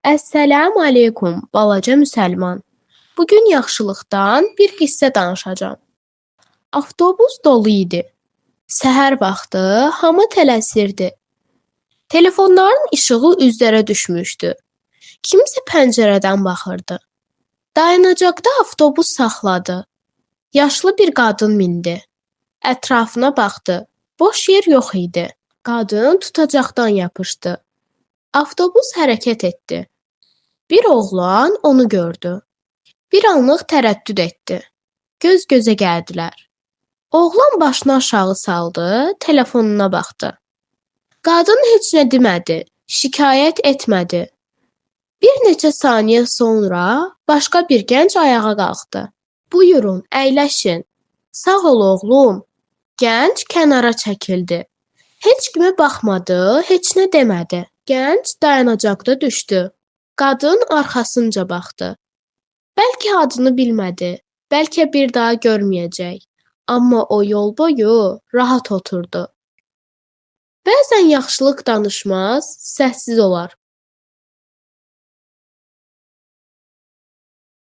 Əssəlamu aleykum, balaca müsəlman. Bugün yaxşılıqdan bir qissə danışacağam. Avtobus dolu idi. Səhər vaxtı hamı tələsirdi. Telefonların işığı üzlərə düşmüşdü. Kimsə pəncərədən baxırdı. Dayanacaqda avtobus saxladı. Yaşlı bir qadın mindi. Ətrafına baxdı. Boş yer yox idi. Qadın tutacaqdan yapışdı. Avtobus hərəkət etdi. Bir oğlan onu gördü. Bir anlıq tərəddüd etdi. Göz-gözə gəldilər. Oğlan başını aşağı saldı, telefonuna baxdı. Qadın heç nə demədi, şikayət etmədi. Bir neçə saniyə sonra başqa bir gənc ayağa qalxdı. Buyurun, əyləşin. Sağ ol oğlum. Gənc kənara çəkildi. Heç kimə baxmadı, heç nə demədi. Gənc dayanacaqda düşdü. Qadın arxasınca baxdı. Bəlkə adını bilmədi, bəlkə bir daha görməyəcək. Amma o yol boyu rahat oturdu. Bəzən yaxşılıq danışmaz, səssiz olar.